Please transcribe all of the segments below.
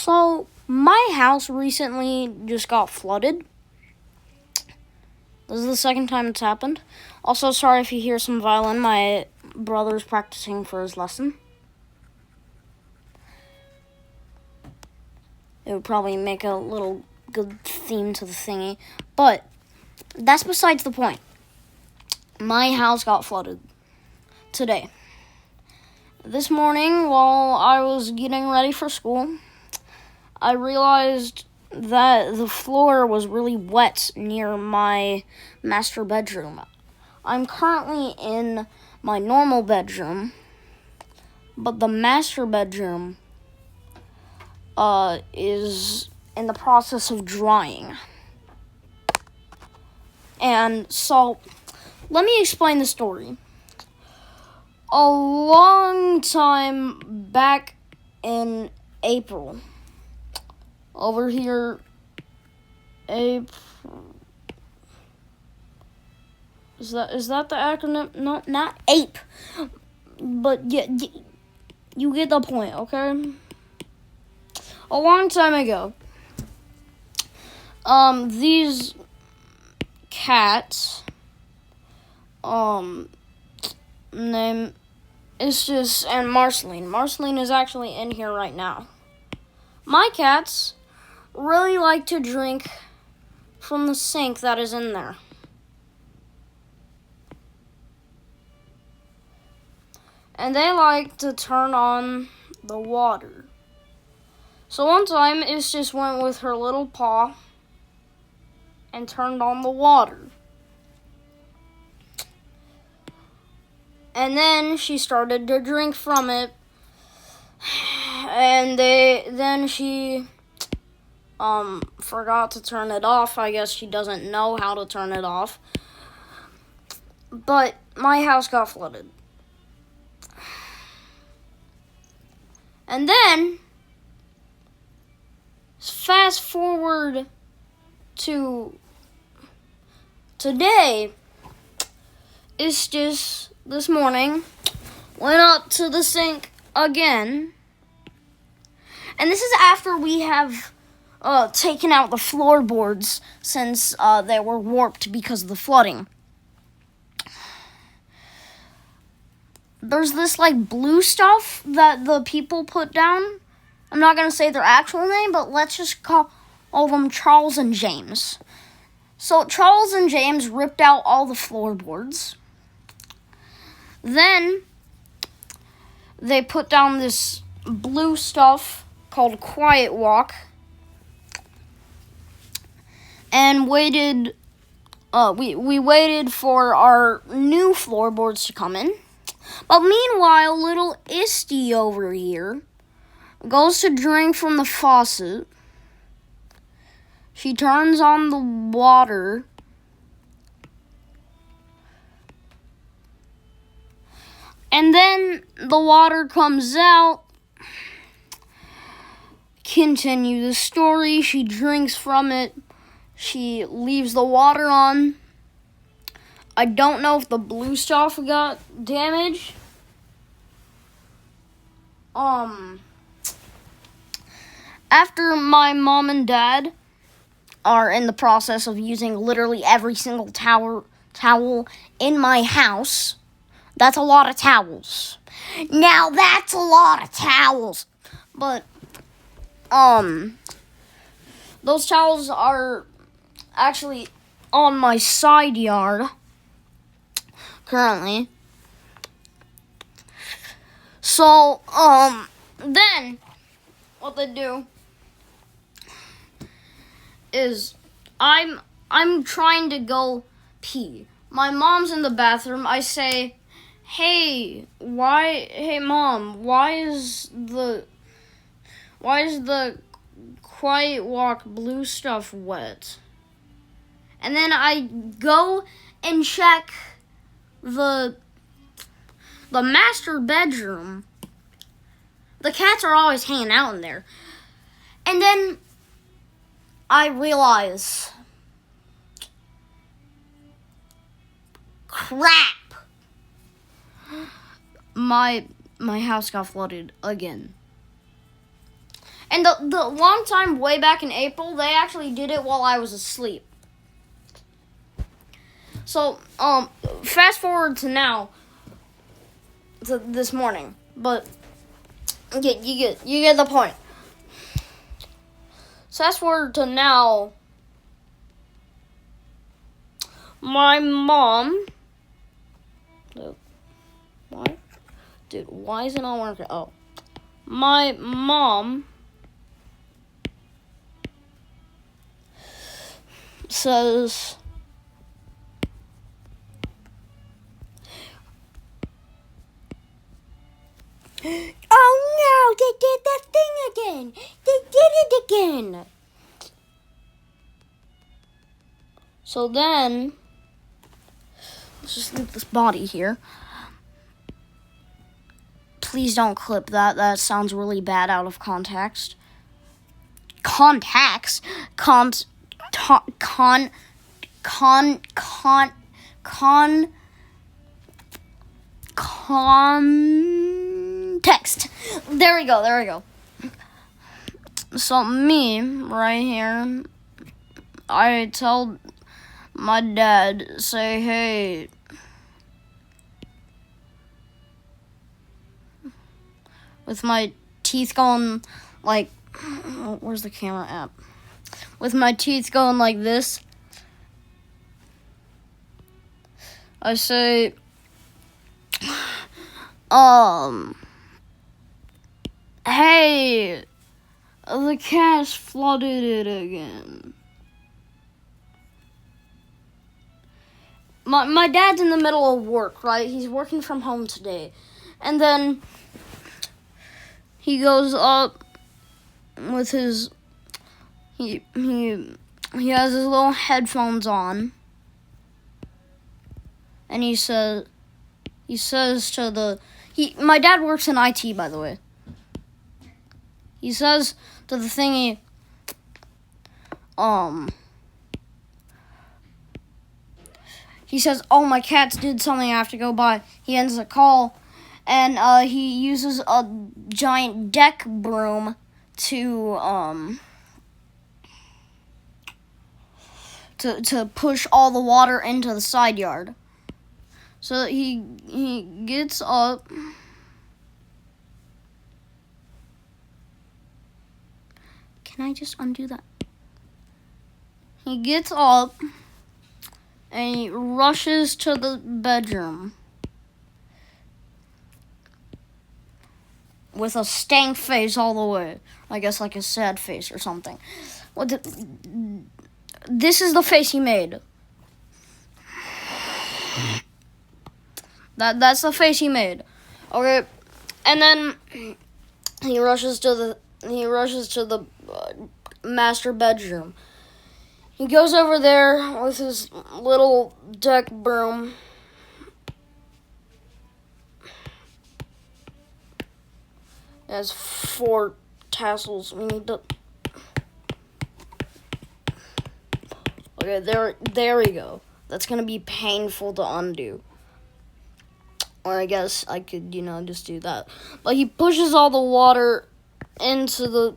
So, my house recently just got flooded. This is the second time it's happened. Also, sorry if you hear some violin. My brother's practicing for his lesson. It would probably make a little good theme to the thingy. But that's besides the point. My house got flooded today. This morning, while I was getting ready for school, I realized that the floor was really wet near my master bedroom. I'm currently in my normal bedroom, but the master bedroom is in the process of drying. And so, let me explain the story. A long time back in April, over here, April. Is that the acronym? No, not APE. But yeah, you get the point, okay? A long time ago, these cats, name is just, and Marceline. Marceline is actually in here right now. My cats really like to drink from the sink that is in there. And they like to turn on the water. So one time, Ish just went with her little paw and turned on the water. And then she started to drink from it. And then she forgot to turn it off. I guess she doesn't know how to turn it off. But my house got flooded. And then, fast forward to today, it's just this morning, went up to the sink again. And this is after we have taken out the floorboards since they were warped because of the flooding. There's this blue stuff that the people put down. I'm not going to say their actual name, but let's just call them Charles and James. So Charles and James ripped out all the floorboards. Then they put down this blue stuff called Quiet Walk and waited. We waited for our new floorboards to come in. But meanwhile, little Isty over here goes to drink from the faucet. She turns on the water. And then the water comes out. Continue the story. She drinks from it. She leaves the water on. I don't know if the blue stuff got damaged. After my mom and dad are in the process of using literally every single towel in my house, that's a lot of towels. Now that's a lot of towels. But, those towels are actually on my side yard currently. So, then what they do is I'm trying to go pee. My mom's in the bathroom. I say, hey mom, why is the Quiet Walk blue stuff wet? And then I go and check the master bedroom. The cats are always hanging out in there. And then I realize, crap. My house got flooded again. And the one time way back in April, they actually did it while I was asleep. So, fast forward to now, to this morning. But you get the point. So fast forward to now, my mom. What? Dude, why is it not working? Oh, my mom says, "Oh no, they did that thing again. They did it again." So then, let's just leave this body here. Please don't clip that. That sounds really bad out of context. Contacts? Context. There we go. So me, right here, I tell my dad, say, hey, with my teeth going like, where's the camera at? With my teeth going like this, I say, hey, the cash flooded it again. My dad's in the middle of work, right? He's working from home today. And then he goes up with his he has his little headphones on. And he says to my dad works in IT, by the way. He says to the thingy, he says, oh, my cats did something, I have to go by. He ends the call, and he uses a giant deck broom to push all the water into the side yard. So he gets up. Can I just undo that? He gets up and he rushes to the bedroom with a stank face all the way. I guess like a sad face or something. This is the face he made. That's the face he made. Okay, and then he rushes to the master bedroom. He goes over there with his little deck broom. It has 4 tassels. We need to. Okay, there we go. That's gonna be painful to undo. Or I guess I could, just do that. But he pushes all the water into the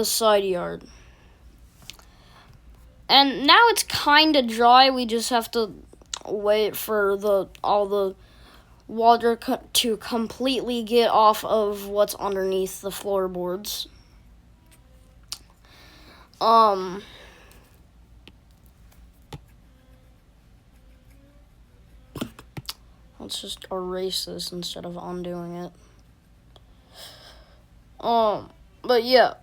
side yard. And now it's kind of dry. We just have to wait for all the water to completely get off of what's underneath the floorboards. Let's just erase this instead of undoing it. But yeah.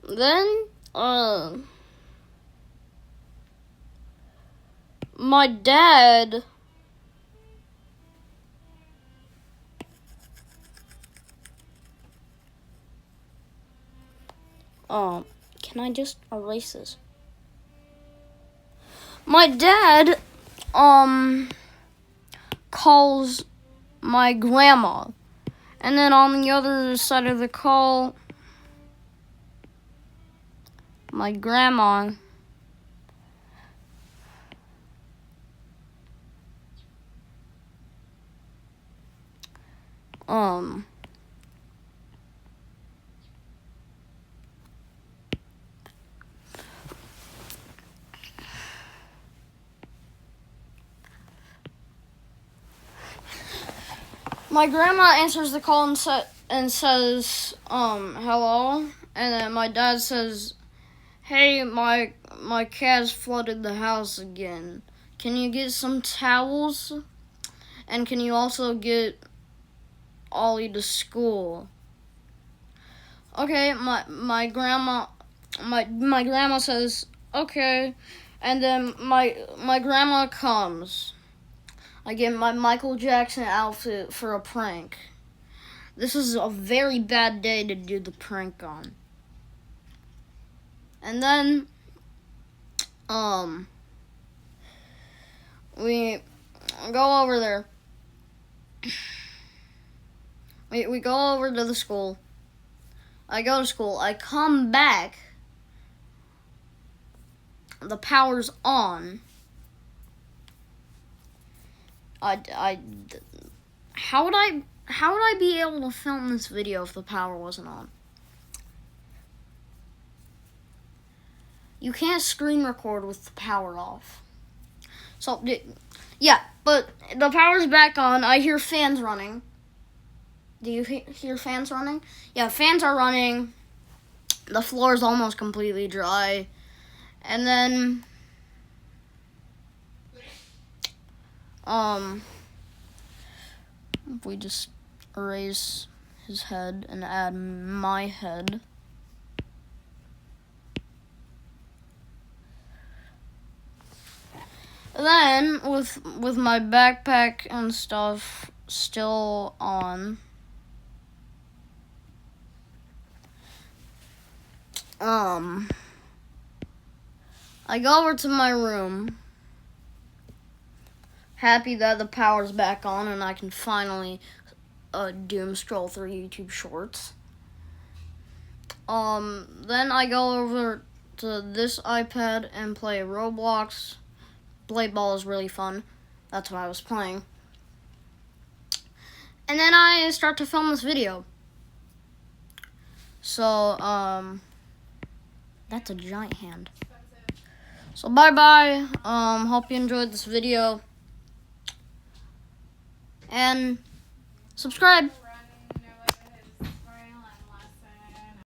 Then, my dad can I just erase this? My dad, calls my grandma. And then on the other side of the call, my grandma My grandma answers the call and says, hello. And then my dad says, hey, my cat's flooded the house again. Can you get some towels? And can you also get Ollie to school? Okay, my grandma says, okay. And then my grandma comes. I get my Michael Jackson outfit for a prank. This is a very bad day to do the prank on. And then, we go over there. We go over to the school. I go to school. I come back. The power's on. How would I be able to film this video if the power wasn't on? You can't screen record with the power off. So, yeah, but the power's back on. I hear fans running. Do you hear fans running? Yeah, fans are running. The floor is almost completely dry. And then, if we just erase his head and add my head. Then, with my backpack and stuff still on, I go over to my room, happy that the power's back on and I can finally doom scroll through YouTube Shorts. Then I go over to this iPad and play Roblox. Blade Ball is really fun. That's what I was playing. And then I start to film this video. So, that's a giant hand. So, bye-bye. Hope you enjoyed this video. And subscribe.